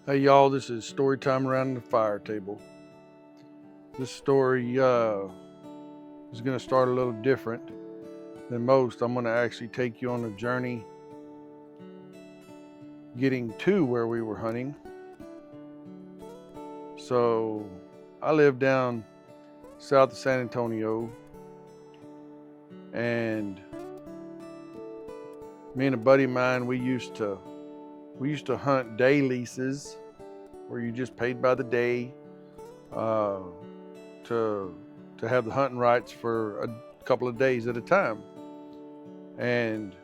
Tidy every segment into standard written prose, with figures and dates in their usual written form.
Hey y'all, this is story time around the fire table. This story is going to start a little different than most. I'm going to actually take you on a journey getting to where we were hunting. So I live down south of San Antonio, and me and a buddy of mine, we used to hunt day leases where you just paid by the day to have the hunting rights for a couple of days at a time. And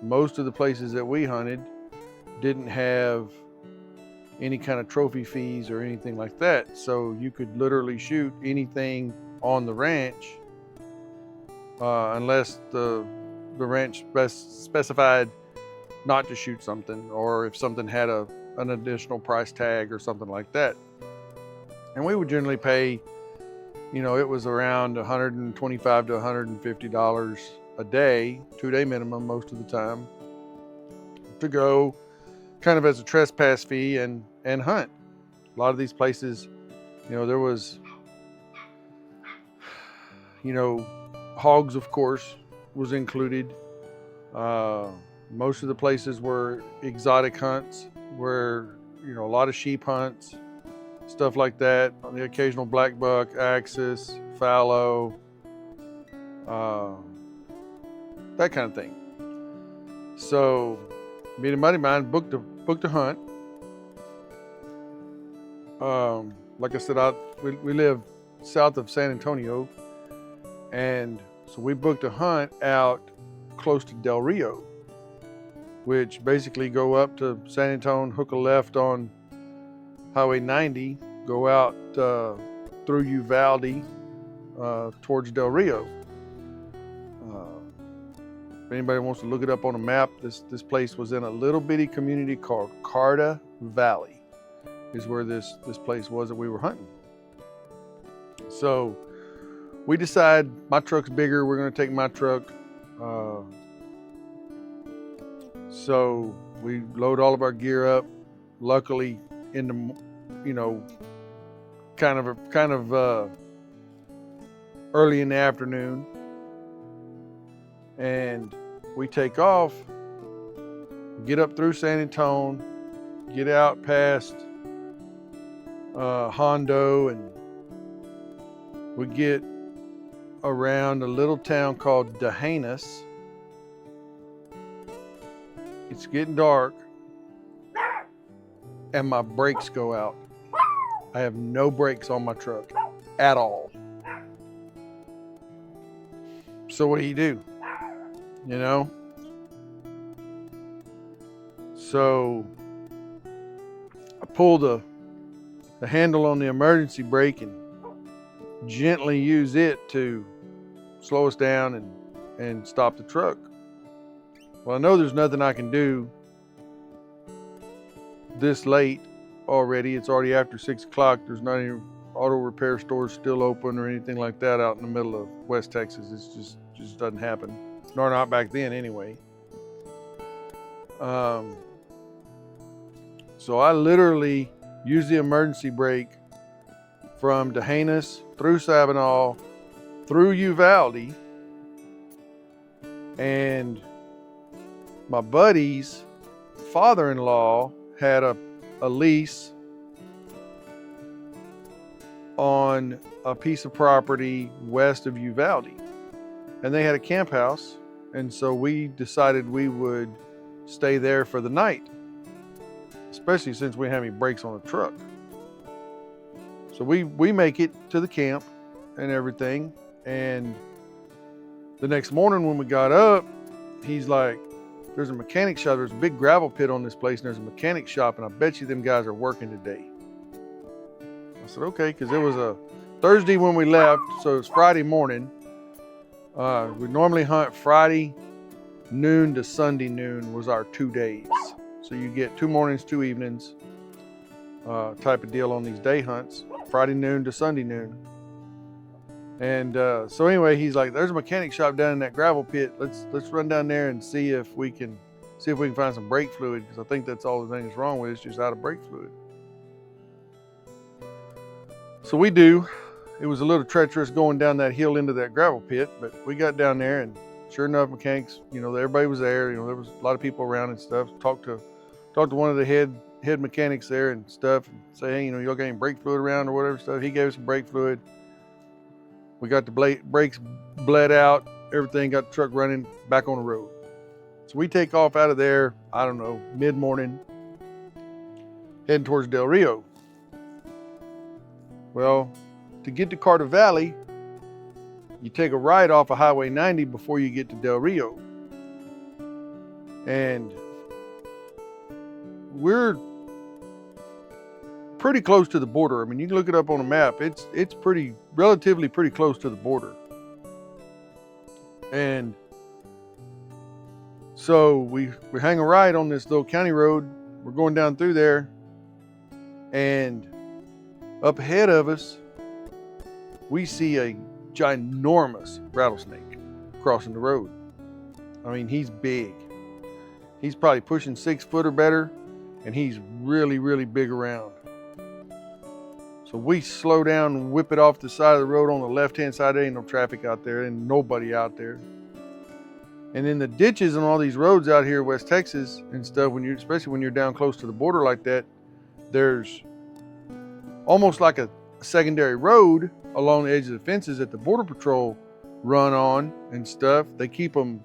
most of the places that we hunted didn't have any kind of trophy fees or anything like that. So you could literally shoot anything on the ranch unless the ranch specified not to shoot something, or if something had an additional price tag or something like that. And we would generally pay, it was around $125 to $150 a day, 2-day minimum most of the time, to go kind of as a trespass fee and hunt. A lot of these places, there was, hogs, of course, was included. Most of the places were exotic hunts, where, a lot of sheep hunts, stuff like that. The occasional black buck, axis, fallow, that kind of thing. So me and a buddy of mine booked a hunt. Like I said, we live south of San Antonio, and so we booked a hunt out close to Del Rio, which basically go up to San Antonio, hook a left on Highway 90, go out through Uvalde towards Del Rio. If anybody wants to look it up on a map, this place was in a little bitty community called Carter Valley, is where this place was that we were hunting. So we decide, my truck's bigger, we're going to take my truck. So we load all of our gear up. Luckily, in the, kind of early in the afternoon, and we take off, get up through San Antonio, get out past Hondo, and we get around a little town called D'Hanis. It's getting dark, and my brakes go out. I have no brakes on my truck at all. So what do? So I pull the handle on the emergency brake and gently use it to slow us down and stop the truck. Well, I know there's nothing I can do this late already. It's already after 6 o'clock. There's not any auto repair stores still open or anything like that out in the middle of West Texas. It's just doesn't happen. Nor not back then anyway. So I literally use the emergency brake from D'Hanis through Sabinal, through Uvalde, and my buddy's father-in-law had a lease on a piece of property west of Uvalde, and they had a camp house, and so we decided we would stay there for the night, especially since we didn't have any brakes on the truck. So we make it to the camp and everything, and the next morning when we got up, he's like, there's a mechanic shop, there's a big gravel pit on this place, and there's a mechanic shop, and I bet you them guys are working today. I said, okay, because it was a Thursday when we left, so it's Friday morning. We normally hunt Friday noon to Sunday noon was our 2 days. So you get 2 mornings, 2 evenings type of deal on these day hunts, Friday noon to Sunday noon. And so anyway, he's like, there's a mechanic shop down in that gravel pit. Let's run down there and see if see if we can find some brake fluid, because I think that's all the thing that's wrong with it, it's just out of brake fluid. So we do. It was a little treacherous going down that hill into that gravel pit, but we got down there, and sure enough, mechanics, everybody was there. There was a lot of people around and stuff. Talked to one of the head mechanics there and stuff, and say, hey, y'all got any brake fluid around or whatever stuff. He gave us some brake fluid. We got the brakes bled out, everything, got the truck running back on the road. So we take off out of there, I don't know, mid-morning, heading towards Del Rio. Well, to get to Carter Valley, you take a right off of Highway 90 before you get to Del Rio. And we're pretty close to the border. I mean, you can look it up on a map. It's relatively pretty close to the border. And so we hang a right on this little county road. We're going down through there, and up ahead of us, we see a ginormous rattlesnake crossing the road. I mean, he's big. He's probably pushing 6 foot or better, and he's really, really big around. So we slow down and whip it off the side of the road on the left-hand side. There ain't no traffic out there and nobody out there. And in the ditches on all these roads out here in West Texas and stuff, especially when you're down close to the border like that, there's almost like a secondary road along the edge of the fences that the Border Patrol run on and stuff. They keep them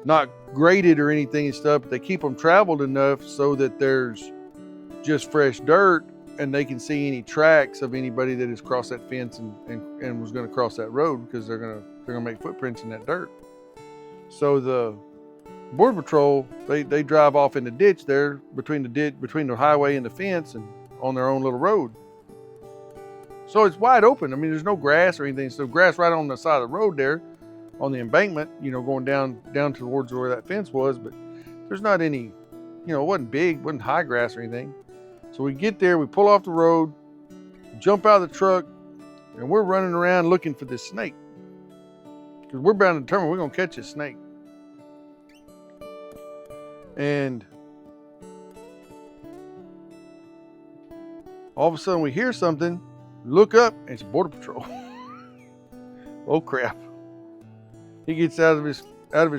not graded or anything and stuff, but they keep them traveled enough so that there's just fresh dirt and they can see any tracks of anybody that has crossed that fence and was going to cross that road, because they're going to make footprints in that dirt. So the Border Patrol, they drive off in the ditch there between the highway and the fence and on their own little road. So it's wide open. I mean, there's no grass or anything. So grass right on the side of the road there on the embankment, going down towards where that fence was, but there's not any, it wasn't big, wasn't high grass or anything. So we get there, we pull off the road, jump out of the truck, and we're running around looking for this snake, because we're bound to determine we're going to catch this snake. And all of a sudden we hear something, look up, and it's Border Patrol. Oh crap. He gets out of his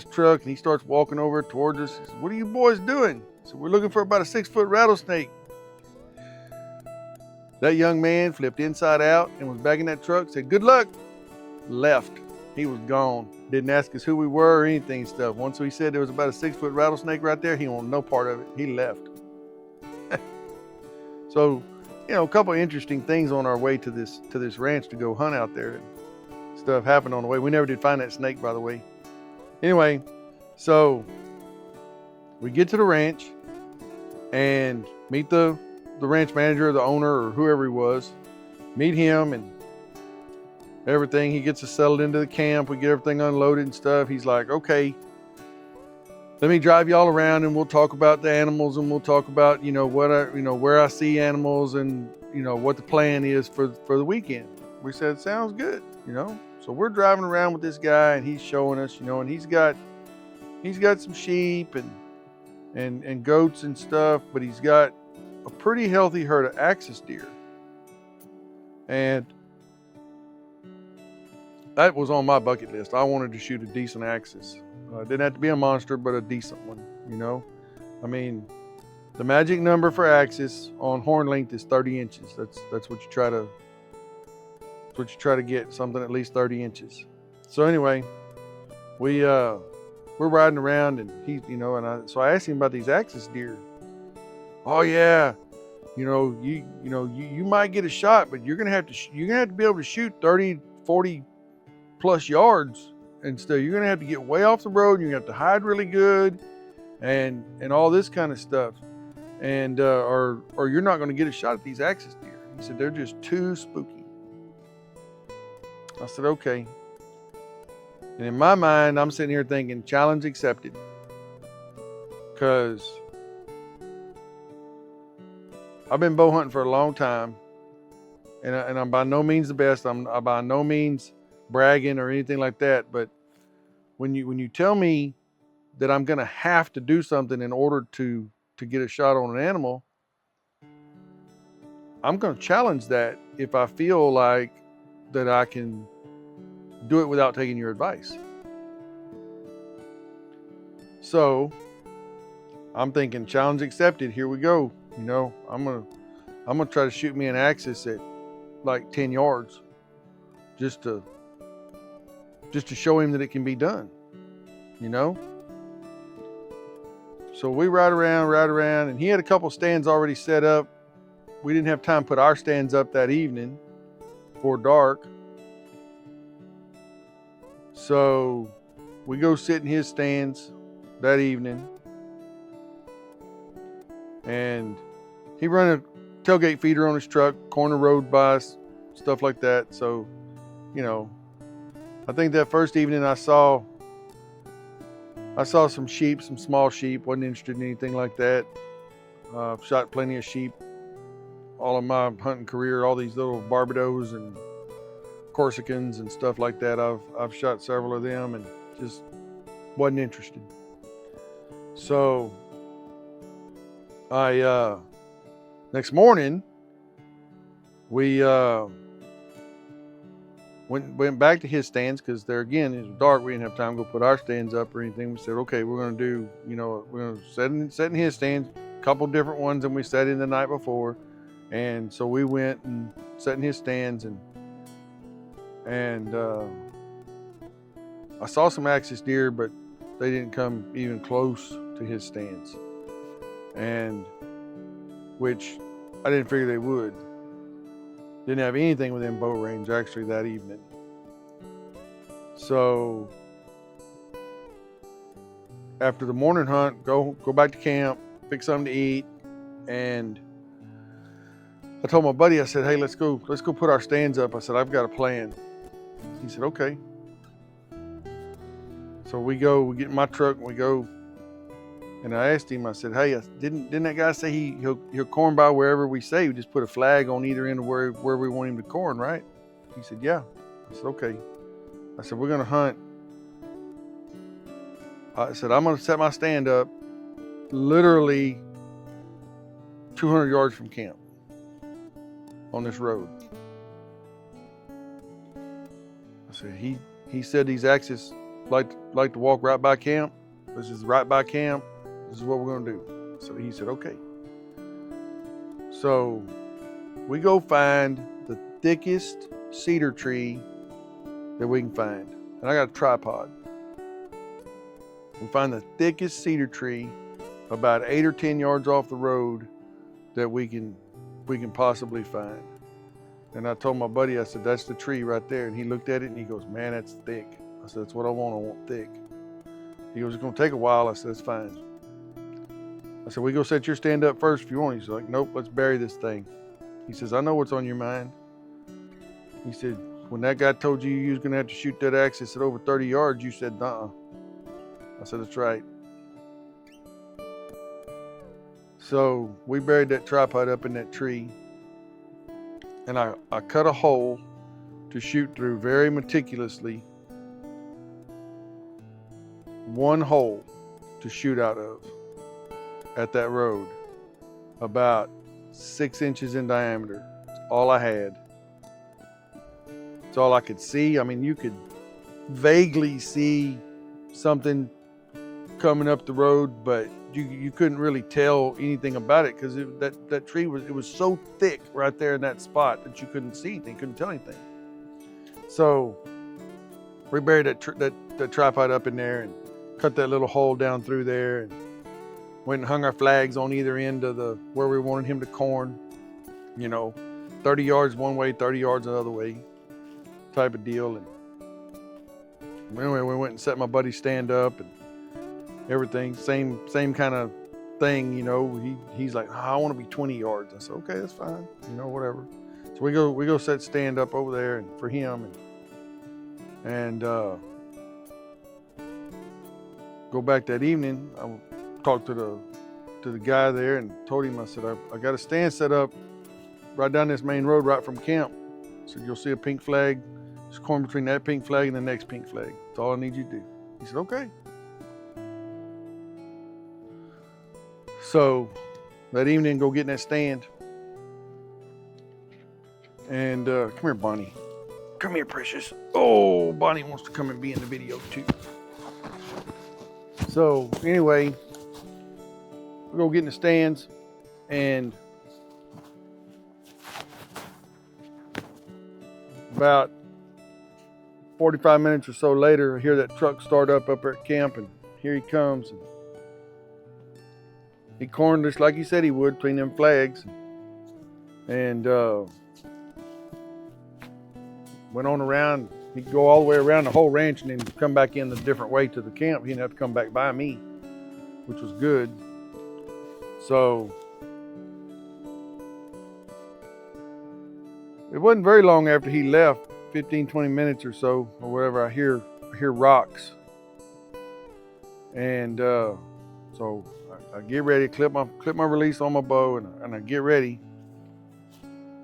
truck and he starts walking over towards us. He says, what are you boys doing? So we're looking for about a 6-foot rattlesnake. That young man flipped inside out and was back in that truck, said, good luck, left. He was gone. Didn't ask us who we were or anything stuff. Once we said there was about a 6-foot rattlesnake right there, he wanted no part of it. He left. So, a couple of interesting things on our way to this ranch to go hunt out there. Stuff happened on the way. We never did find that snake, by the way. Anyway, so we get to the ranch and meet the ranch manager, the owner, or whoever he was. Meet him and everything. He gets us settled into the camp. We get everything unloaded and stuff. He's like, okay, let me drive y'all around and we'll talk about the animals and we'll talk about, where I see animals and, what the plan is for the weekend. We said, sounds good, So we're driving around with this guy and he's showing us, and he's got some sheep and goats and stuff, but he's got a pretty healthy herd of axis deer. And that was on my bucket list. I wanted to shoot a decent axis. It didn't have to be a monster, but a decent one, I mean, the magic number for axis on horn length is 30 inches. That's what you try to get, something at least 30 inches. So anyway, we're riding around and so I asked him about these axis deer. Oh yeah, you might get a shot, but you're gonna have to be able to shoot 30, 40 plus yards and stuff. You're gonna have to get way off the road. You're gonna have to hide really good, and all this kind of stuff, and or you're not gonna get a shot at these axis deer. He said they're just too spooky. I said okay. And in my mind, I'm sitting here thinking, challenge accepted, because I've been bow hunting for a long time, and I'm by no means the best. I'm by no means bragging or anything like that. But when you tell me that I'm gonna have to do something in order to get a shot on an animal, I'm gonna challenge that if I feel like that I can do it without taking your advice. So I'm thinking, challenge accepted, here we go. You know, I'm gonna try to shoot me an axis at like 10 yards just to show him that it can be done, you know? So we ride around, and he had a couple stands already set up. We didn't have time to put our stands up that evening before dark. So we go sit in his stands that evening, and he run a tailgate feeder on his truck, corner road by us, stuff like that. So, you know, I think that first evening I saw some sheep, some small sheep. Wasn't interested in anything like that. Shot plenty of sheep all of my hunting career, all these little Barbados and Corsicans and stuff like that. I've shot several of them and just wasn't interested. So I next morning we went back to his stands, because there again it was dark. We didn't have time to go put our stands up or anything. We said, okay, we're gonna do, you know, we're gonna set in his stands, a couple different ones than we set in the night before. And so we went and sat in his stands, and I saw some axis deer, but they didn't come even close to his stands, and which I didn't figure they would. Didn't have anything within bow range actually that evening. So after the morning hunt, go back to camp, pick something to eat, and I told my buddy, I said, hey, let's go put our stands up. I said, I've got a plan. He said, okay. So we get in my truck and we go, and I asked him, I said, hey, didn't that guy say he'll corn by wherever we say? We just put a flag on either end of where we want him to corn, right? He said, yeah. I said, okay. I said, we're gonna hunt. I said, I'm gonna set my stand up literally 200 yards from camp on this road. I said, he said these axes like to walk right by camp. This is right by camp. This is what we're gonna do. So he said, okay. So we go find the thickest cedar tree that we can find. And I got a tripod. We find the thickest cedar tree about 8 or 10 yards off the road that we can possibly find. And I told my buddy, I said, that's the tree right there. And he looked at it and he goes, man, that's thick. I said, that's what I want thick. He goes, it's gonna take a while. I said, that's fine. I said, we go set your stand up first if you want. He's like, nope, let's bury this thing. He says, I know what's on your mind. He said, when that guy told you was gonna have to shoot that axis at over 30 yards, you said, nuh-uh. I said, that's right. So we buried that tripod up in that tree, and I cut a hole to shoot through very meticulously. One hole to shoot out of at that road, about 6 inches in diameter. That's all I had. It's all I could see. I mean, you could vaguely see something coming up the road, but you couldn't really tell anything about it, because that tree was so thick right there in that spot that you couldn't see anything, couldn't tell anything. So we buried that tripod up in there and cut that little hole down through there, and went and hung our flags on either end of where we wanted him to corn. You know, 30 yards one way, 30 yards another way, type of deal. And anyway, we went and set my buddy's stand up and everything, same kind of thing, you know. He's like, oh, I want to be 20 yards. I said, okay, that's fine, you know, whatever. So we go set stand up over there and for him, and go back that evening. I talked to the guy there and told him, I said, I got a stand set up right down this main road right from camp. I said, you'll see a pink flag. Just corn between that pink flag and the next pink flag. That's all I need you to do. He said, okay. So that evening, go get in that stand. And come here, Bonnie. Come here, precious. Oh, Bonnie wants to come and be in the video too. So anyway, we go get in the stands, and about 45 minutes or so later, I hear that truck start up at camp, and here he comes. And he cornered us like he said he would between them flags, and went on around. He'd go all the way around the whole ranch and then come back in a different way to the camp. He didn't have to come back by me, which was good. So it wasn't very long after he left, 15, 20 minutes or so, or whatever, I hear rocks. And so I get ready, clip my release on my bow, and I get ready.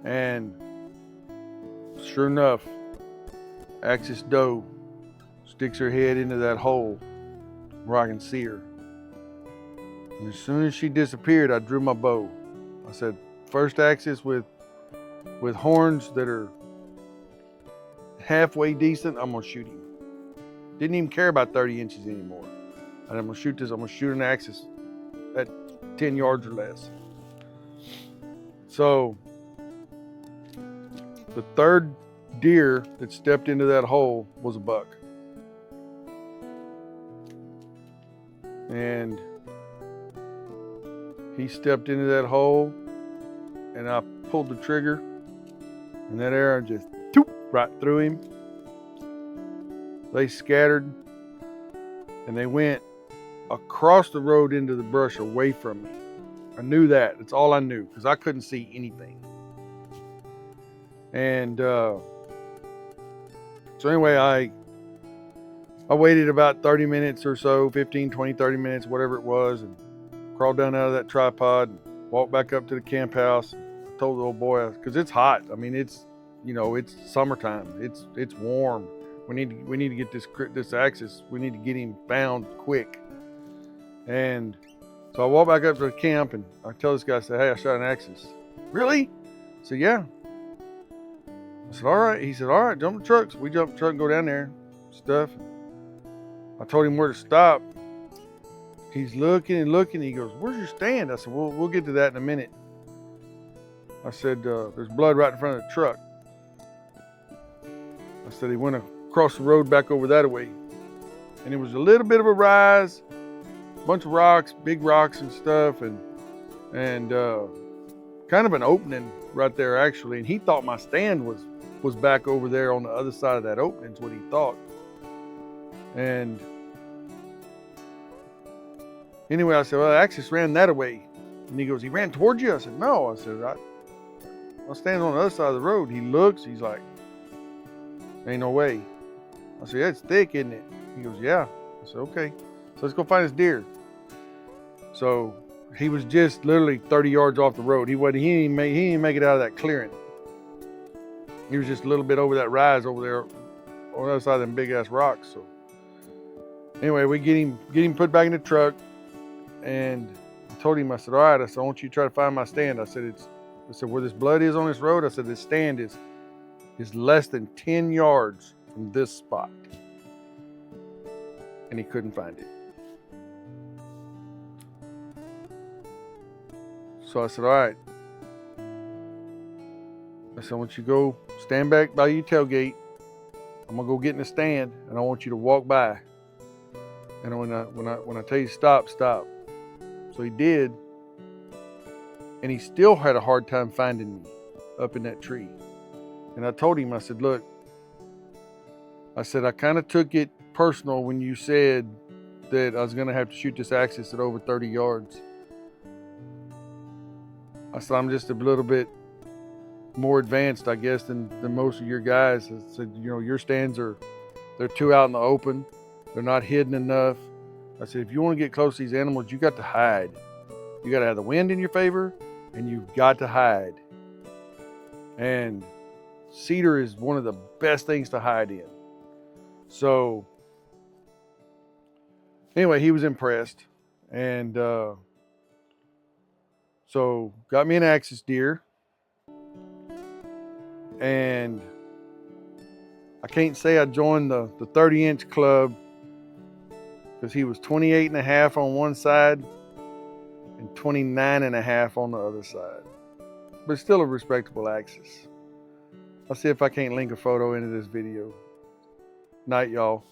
And sure enough, Axis doe sticks her head into that hole where I can see her. And as soon as she disappeared, I drew my bow. I said, first Axis with horns that are halfway decent, I'm gonna shoot him. Didn't even care about 30 inches anymore. And I'm gonna shoot this, I'm gonna shoot an Axis at 10 yards or less. So the third deer that stepped into that hole was a buck. And he stepped into that hole, and I pulled the trigger, and that arrow just right through him. They scattered, and they went across the road into the brush away from me. I knew that. That's all I knew, because I couldn't see anything. And so anyway, I waited about 30 minutes or so, 15, 20, 30 minutes, whatever it was, and crawled down out of that tripod and walked back up to the camp house. Told the old boy, because it's hot. I mean, it's summertime. It's warm. We need to get this Axis. We need to get him found quick. And so I walk back up to the camp, and I tell this guy, I said, hey, I shot an Axis. Really? I said, yeah. I said, all right. He said, all right, jump the trucks. We jump the truck and go down there, stuff. I told him where to stop. He's looking and looking. He goes, where's your stand? I said, we'll get to that in a minute. I said, there's blood right in front of the truck. I said, he went across the road back over that way. And it was a little bit of a rise, a bunch of rocks, big rocks and stuff, and kind of an opening right there, actually. And he thought my stand was back over there on the other side of that opening, is what he thought. And anyway, I said, well, Axis ran that away. And he goes, he ran towards you? I said, no. I said, I stand on the other side of the road. He looks, he's like, ain't no way. I said, yeah, it's thick, isn't it? He goes, yeah. I said, okay. So let's go find this deer. So he was just literally 30 yards off the road. He didn't make it out of that clearing. He was just a little bit over that rise over there on the other side of them big ass rocks. So anyway, we get him put back in the truck, and I told him, I said, all right, I said, I want you to try to find my stand. I said, where this blood is on this road, I said, this stand is less than 10 yards from this spot. And he couldn't find it. So I said, all right. I said, I want you to go stand back by your tailgate. I'm gonna go get in the stand, and I want you to walk by. And when I tell you stop, stop. So he did, and he still had a hard time finding me up in that tree. And I told him, I said, look, I said, I kind of took it personal when you said that I was gonna have to shoot this Axis at over 30 yards. I said, I'm just a little bit more advanced, I guess, than most of your guys. I said, your stands they're too out in the open. They're not hidden enough. I said, if you want to get close to these animals, you got to hide. You got to have the wind in your favor, and you've got to hide. And cedar is one of the best things to hide in. So anyway, he was impressed, and So got me an axis deer, and I can't say I joined the 30-inch club because he was 28 and a half on one side and 29 and a half on the other side. But still a respectable axis. I'll see if I can't link a photo into this video. Night, y'all.